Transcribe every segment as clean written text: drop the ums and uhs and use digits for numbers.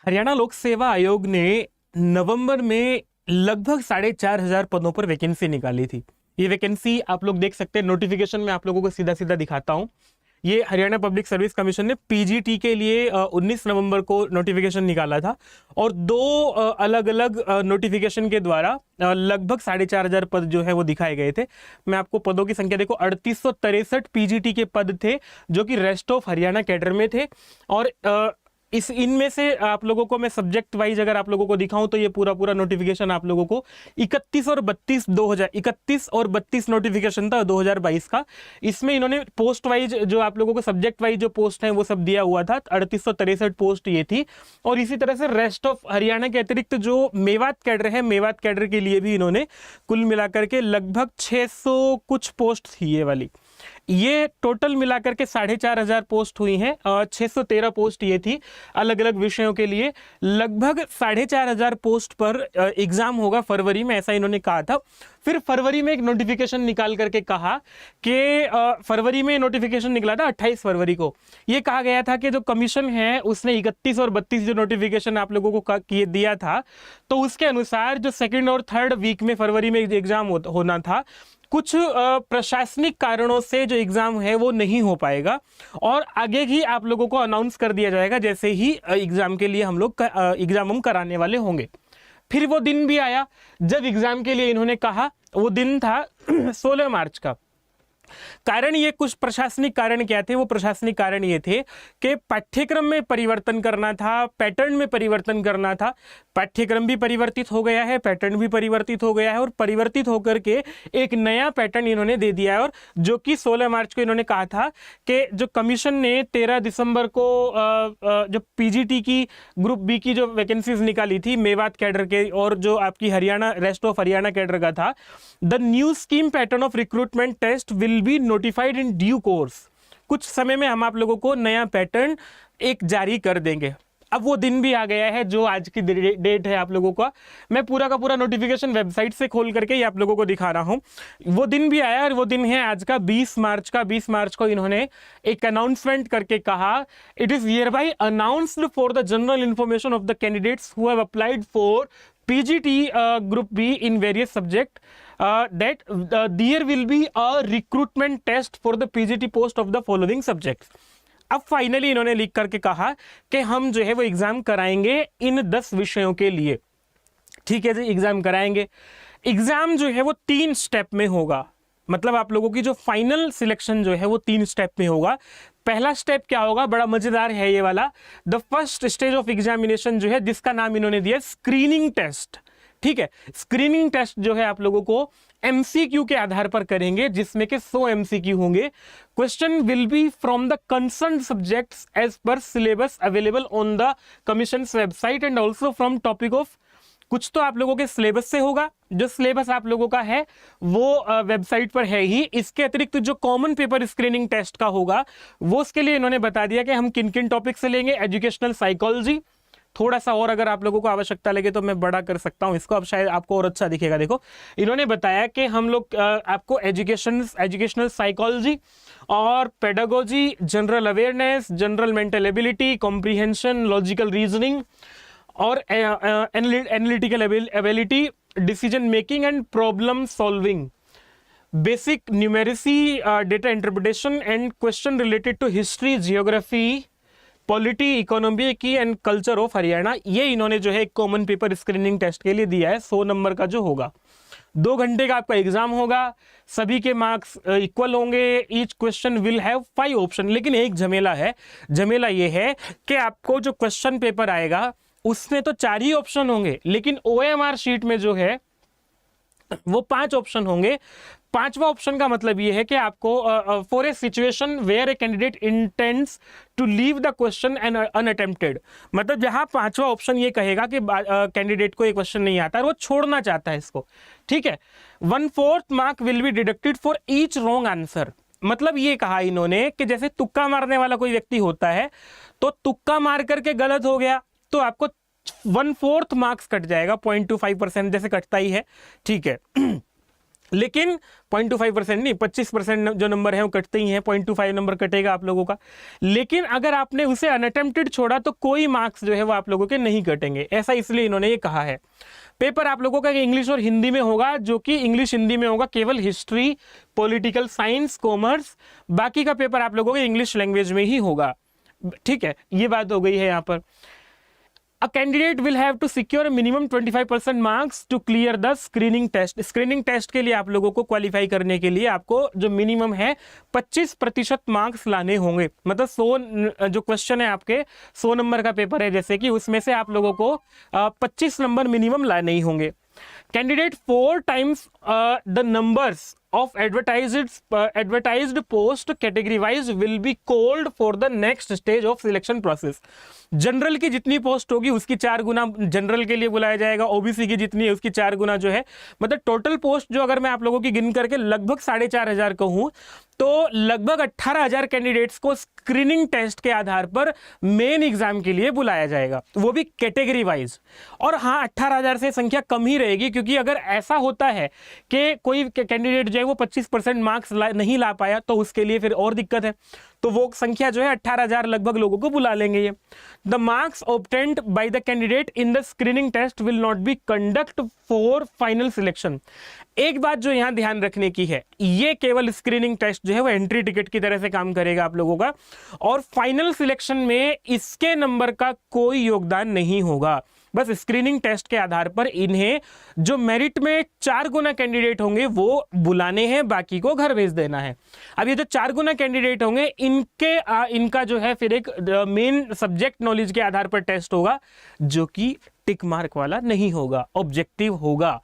हरियाणा लोक सेवा आयोग ने नवंबर में लगभग 4,500 पदों पर वैकेंसी निकाली थी। ये वैकेंसी आप लोग देख सकते हैं, नोटिफिकेशन में आप लोगों को सीधा सीधा दिखाता हूं। ये हरियाणा पब्लिक सर्विस कमीशन ने पीजीटी के लिए 19 नवंबर को नोटिफिकेशन निकाला था और दो अलग अलग नोटिफिकेशन के द्वारा लगभग 4,500 पद जो है वो दिखाए गए थे। मैं आपको पदों की संख्या देखो, 3863 पीजीटी के पद थे जो कि रेस्ट ऑफ हरियाणा कैडर में थे। और इनमें से आप लोगों को मैं सब्जेक्ट वाइज अगर आप लोगों को दिखाऊं तो ये पूरा नोटिफिकेशन आप लोगों को 31 और 32 नोटिफिकेशन था 2022 का। इसमें इन्होंने पोस्ट वाइज जो आप लोगों को सब्जेक्ट वाइज जो पोस्ट है वो सब दिया हुआ था। 3863 पोस्ट ये थी। और इसी तरह से रेस्ट ऑफ हरियाणा के अतिरिक्त जो मेवात कैडर है, मेवात कैडर के लिए भी इन्होंने कुल मिलाकर के लगभग 600 कुछ पोस्ट थी ये वाली। ये टोटल मिलाकर के 4,500 पोस्ट हुई हैं और 613 पोस्ट ये थी अलग अलग विषयों के लिए। लगभग 4,500 पोस्ट पर एग्जाम होगा फरवरी में, ऐसा इन्होंने कहा था। फिर फरवरी में एक नोटिफिकेशन निकाल करके कहा कि फरवरी में नोटिफिकेशन निकला था 28 फरवरी को। ये कहा गया था कि जो कमीशन है उसने 31 और 32 जो नोटिफिकेशन आप लोगों को दिया था, तो उसके अनुसार जो सेकेंड और थर्ड वीक में फरवरी में एग्जाम होना था, कुछ प्रशासनिक कारणों से जो एग्जाम है वो नहीं हो पाएगा और आगे ही आप लोगों को अनाउंस कर दिया जाएगा जैसे ही एग्जाम के लिए हम लोग एग्जाम हम कराने वाले होंगे। फिर वो दिन भी आया जब एग्जाम के लिए इन्होंने कहा। वो दिन था 16 मार्च का। कारण ये कुछ प्रशासनिक कारण क्या थे? वो प्रशासनिक कारण ये थे कि पाठ्यक्रम में परिवर्तन करना था, पैटर्न में परिवर्तन करना था। पाठ्यक्रम भी परिवर्तित हो गया है, पैटर्न भी परिवर्तित हो गया है और परिवर्तित होकर के एक नया पैटर्न इन्होंने दे दिया है। और जो कि 16 मार्च को इन्होंने कहा था कि जो कमीशन ने 13 दिसंबर को जो पीजीटी की ग्रुप बी की जो वैकेंसीज निकाली थी मेवात कैडर के और जो आपकी Haryana rest of Haryana cadre का था, the new scheme pattern of recruitment test will be notified in due course. कुछ समय में हम आप लोगों को नया पैटर्न एक जारी कर देंगे। अब वो दिन भी आ गया है जो आज की डेट है आप लोगों का। मैं पूरा का पूरा नोटिफिकेशन वेबसाइट से खोल करके ही आप लोगों को दिखा रहा हूं। वो दिन भी आया और वो दिन है आज का 20 मार्च का। 20 मार्च को इन्होंने एक अनाउंसमेंट करके कहा, it is hereby announced for the general information of the candidates who have applied for PGT Group B in various subject that there will be a recruitment test for the PGT post of the following subjects। अब finally इन्होंने लिख करके कहा कि हम जो है वो एग्जाम कराएंगे इन 10 विषयों के लिए। ठीक है जी, एग्जाम कराएंगे। एग्जाम जो है वो 3 स्टेप में होगा। मतलब आप लोगों की जो फाइनल सिलेक्शन जो है वो 3 स्टेप में होगा। पहला स्टेप क्या होगा? बड़ा मजेदार है ये वाला। The first stage of examination जो है जिसका नाम इन्होंने दिया स्क्रीनिंग टेस्ट। ठीक है, स्क्रीनिंग टेस्ट जो है आप लोगों को एमसीक्यू के आधार पर करेंगे जिसमें के 100 एमसीक्यू होंगे। Question will be from the concern subjects as per syllabus available on the commission website and also from topic of. कुछ तो आप लोगों के सिलेबस से होगा, जो सिलेबस आप लोगों का है वो वेबसाइट पर है ही। इसके अतिरिक्त जो कॉमन पेपर स्क्रीनिंग टेस्ट का होगा वो उसके लिए इन्होंने बता दिया कि हम किन किन टॉपिक से लेंगे। एजुकेशनल साइकोलॉजी, थोड़ा सा और अगर आप लोगों को आवश्यकता लगे तो मैं बड़ा कर सकता हूं इसको, अब शायद आपको और अच्छा दिखेगा। देखो, इन्होंने बताया कि हम लोग आपको एजुकेशनल साइकोलॉजी और pedagogy, general awareness, general mental ability, comprehension, logical reasoning और analytical ability, decision making and problem solving, basic numeracy, data interpretation and question related to history, geography, polity, economy की एंड कल्चर ऑफ हरियाणा। ये इन्होंने जो है एक common paper screening test के लिए दिया है। 100 नंबर का जो होगा, 2 घंटे का आपका एग्जाम होगा, सभी के मार्क्स इक्वल होंगे। Each question will have 5 option. लेकिन एक झमेला है, झमेला ये है कि आपको जो क्वेश्चन पेपर आएगा उसमें तो 4 ही ऑप्शन होंगे, लेकिन OMR शीट में जो है वो 5 ऑप्शन होंगे। 5वां ऑप्शन का मतलब ये है कि आपको for a situation where a candidate intends to leave the question and unattempted, मतलब जहां 5वां ऑप्शन ये कहेगा कि कैंडिडेट को ये क्वेश्चन नहीं आता है, वो छोड़ना चाहता है इसको। ठीक है, 1/4 mark will be deducted for each wrong answer. मतलब ये कहा इन्होंने कि जैसे तुक्का मारने वाला कोई व्यक्ति होता है तो तुक्का मार करके गलत हो गया तो आपको 1/4 मार्क्स कट जाएगा, 0.25% जैसे कटता ही है। ठीक है, लेकिन 0.25% नहीं, 25% जो नंबर है वो कटते ही हैं, 0.25 नंबर कटेगा आप लोगों का। लेकिन अगर आपने उसे अनअटेम्प्टेड छोड़ा तो कोई मार्क्स जो है वो आप लोगों के नहीं कटेंगे, ऐसा इसलिए इन्होंने ये कहा है। पेपर आप लोगों का इंग्लिश और हिंदी में होगा, जो कि इंग्लिश हिंदी में होगा केवल हिस्ट्री, पॉलिटिकल साइंस, कॉमर्स, बाकी का पेपर आप लोगों के इंग्लिश लैंग्वेज में ही होगा। ठीक है, ये बात हो गई है यहाँ पर। A candidate will have to secure a minimum 25% marks to clear the screening test. Screening test के लिए आप लोगों को क्वालिफाई करने के लिए आपको जो मिनिमम है 25% मार्क्स लाने होंगे। मतलब 100 जो क्वेश्चन है आपके 100 नंबर का पेपर है, जैसे कि उसमें से आप लोगों को 25 नंबर मिनिमम लाने ही होंगे। Candidate 4 times the numbers of advertised post category wise will be called for the next stage of selection process. General की जितनी पोस्ट होगी उसकी 4 गुना जनरल के लिए बुलाया जाएगा, ओबीसी की जितनी है उसकी 4 गुना जो है, मतलब टोटल पोस्ट जो अगर मैं आप लोगों की गिन करके लगभग 4,500 कहूं तो लगभग 18,000 कैंडिडेट्स को स्क्रीनिंग टेस्ट के आधार पर मेन एग्जाम के लिए बुलाया जाएगा, वो भी कैटेगरी वाइज। और हाँ, 18,000 से संख्या कम ही रहेगी, क्योंकि अगर ऐसा होता है कि कोई कैंडिडेट जो है वो 25% मार्क्स नहीं ला पाया तो उसके लिए फिर और दिक्कत है, तो वो संख्या जो है 18,000 लगभग लोगों को बुला लेंगे ये। The marks obtained by the candidate in the screening test will not be conduct for final selection. एक बात जो यहां ध्यान रखने की है, ये केवल स्क्रीनिंग टेस्ट जो है वो एंट्री टिकट की तरह से काम करेगा आप लोगों का, और फाइनल सिलेक्शन में इसके नंबर का कोई योगदान नहीं होगा। बस स्क्रीनिंग टेस्ट के आधार पर इन्हें जो मेरिट में 4 गुना कैंडिडेट होंगे वो बुलाने हैं, बाकी को घर भेज देना है। अब ये जो 4 गुना कैंडिडेट होंगे इनका जो है फिर एक मेन सब्जेक्ट नॉलेज के आधार पर टेस्ट होगा, जो कि टिक मार्क वाला नहीं होगा, ऑब्जेक्टिव होगा।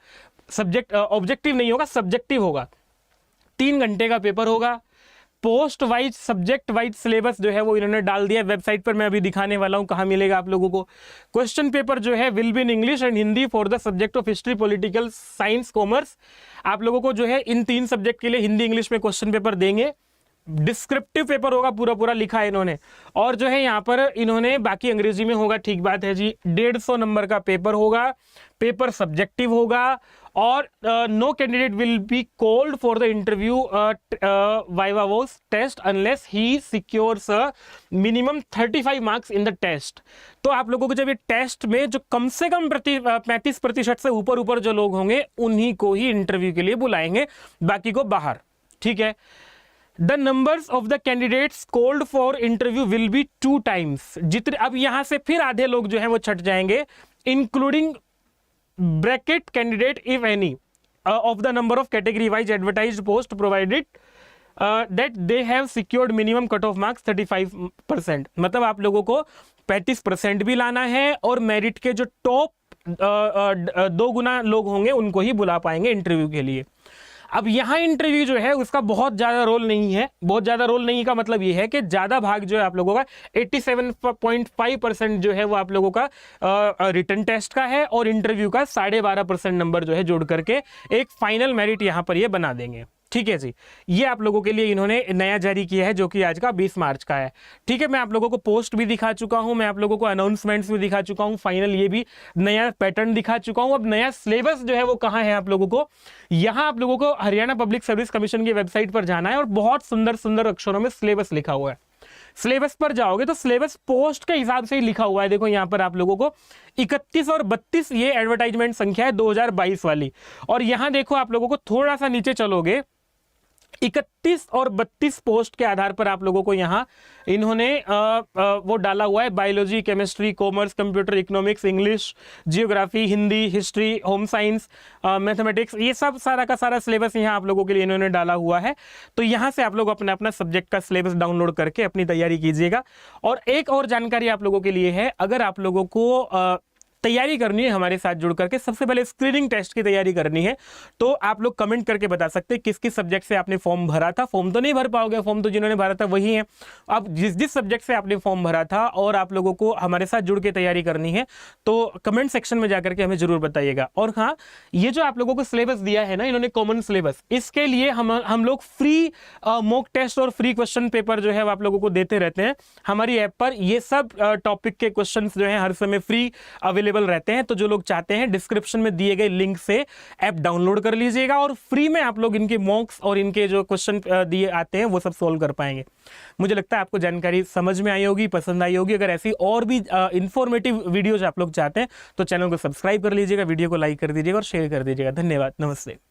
सब्जेक्ट ऑब्जेक्टिव नहीं होगा, सब्जेक्टिव होगा। 3 घंटे का पेपर होगा। Post wise subject wise syllabus जो है वो इन्होंने डाल दिया वेबसाइट पर, मैं अभी दिखाने वाला हूं कहां मिलेगा आप लोगों को। क्वेश्चन पेपर जो है will be in English and Hindi for the subject of history, political science, commerce. आप लोगों को जो है इन 3 सब्जेक्ट के लिए हिंदी इंग्लिश में क्वेश्चन पेपर देंगे। डिस्क्रिप्टिव पेपर होगा, पूरा पूरा लिखा है इन्होंने, और जो है यहाँ पर इन्होंने बाकी अंग्रेजी में होगा, ठीक बात है जी। 150 नंबर का पेपर होगा, पेपर सब्जेक्टिव होगा, और no candidate will be called for the interview viva voce test unless he secures minimum 35 marks in the test. तो आप लोगों को जब ये टेस्ट में जो कम से कम 35% से ऊपर जो लोग होंगे उन्हीं को ही इंटरव्यू के लिए बुलाएंगे, बाकी को बाहर। ठीक है। The numbers of the candidates called for interview will be 2 times. जितने अब यहां से फिर आधे लोग जो हैं वो छट जाएंगे, including bracket candidate if any of the number of category wise advertised post provided that they have secured minimum cut off marks 35%। मतलब आप लोगों को 35% भी लाना है, और मेरिट के जो टॉप 2 गुना लोग होंगे उनको ही बुला पाएंगे इंटरव्यू के लिए। अब यहाँ इंटरव्यू जो है उसका बहुत ज़्यादा रोल नहीं है। बहुत ज़्यादा रोल नहीं का मतलब ये है कि ज़्यादा भाग जो है आप लोगों का 87.5% जो है वो आप लोगों का रिटन टेस्ट का है, और इंटरव्यू का 12.5% नंबर जो है जोड़ करके एक फाइनल मेरिट यहाँ पर ये बना देंगे। ठीक है जी, ये आप लोगों के लिए इन्होंने नया जारी किया है, जो कि आज का 20 मार्च का है। ठीक है, मैं आप लोगों को पोस्ट भी दिखा चुका हूं, मैं आप लोगों को अनाउंसमेंट्स भी दिखा चुका हूं, फाइनल ये भी नया पैटर्न दिखा चुका हूं। अब नया सिलेबस जो है वो कहाँ है आप लोगों को, यहाँ आप लोगों को हरियाणा पब्लिक सर्विस कमीशन की वेबसाइट पर जाना है, और बहुत सुंदर सुंदर अक्षरों में सिलेबस लिखा हुआ है। सिलेबस पर जाओगे तो सिलेबस पोस्ट के हिसाब से ही लिखा हुआ है। देखो यहाँ पर आप लोगों को 31 और 32 ये एडवर्टाइजमेंट संख्या है 2022 वाली, और यहाँ देखो आप लोगों को थोड़ा सा नीचे चलोगे 31 और 32 पोस्ट के आधार पर आप लोगों को यहाँ इन्होंने वो डाला हुआ है, biology, chemistry, commerce, computer, economics, English, geography, Hindi, history, home science, mathematics, ये सब सारा का सारा सिलेबस यहाँ आप लोगों के लिए इन्होंने डाला हुआ है। तो यहाँ से आप लोग अपना अपना सब्जेक्ट का सिलेबस डाउनलोड करके अपनी तैयारी कीजिएगा। और एक और जानकारी आप लोगों के लिए है, अगर आप लोगों को तैयारी करनी है हमारे साथ जुड़ करके, सबसे पहले स्क्रीनिंग टेस्ट की तैयारी करनी है, तो आप लोग कमेंट करके बता सकते हैं किस किस सब्जेक्ट से आपने फॉर्म भरा था। फॉर्म तो नहीं भर पाओगे, फॉर्म तो जिन्होंने भरा था वही है। अब जिस सब्जेक्ट से आपने फॉर्म भरा था और आप लोगों को हमारे साथ जुड़ के तैयारी करनी है, तो कमेंट सेक्शन में जाकर के हमें जरूर बताइएगा। और हाँ, ये जो आप लोगों को सिलेबस दिया है ना इन्होंने, कॉमन सिलेबस, इसके लिए हम लोग फ्री मॉक टेस्ट और फ्री क्वेश्चन पेपर जो है आप लोगों को देते रहते हैं हमारी ऐप पर। ये सब टॉपिक के क्वेश्चन जो है हर समय फ्री अवेलेबल अवेलेबल रहते हैं। तो जो लोग चाहते हैं डिस्क्रिप्शन में दिए गए लिंक से ऐप डाउनलोड कर लीजिएगा और फ्री में आप लोग इनके मॉक्स और इनके जो क्वेश्चन दिए आते हैं वो सब सोल्व कर पाएंगे। मुझे लगता है आपको जानकारी समझ में आई होगी, पसंद आई होगी। अगर ऐसी और भी इंफॉर्मेटिव वीडियोज आप लोग चाहते हैं तो चैनल को सब्सक्राइब कर लीजिएगा, वीडियो को लाइक कर दीजिएगा और शेयर कर दीजिएगा। धन्यवाद, नमस्ते।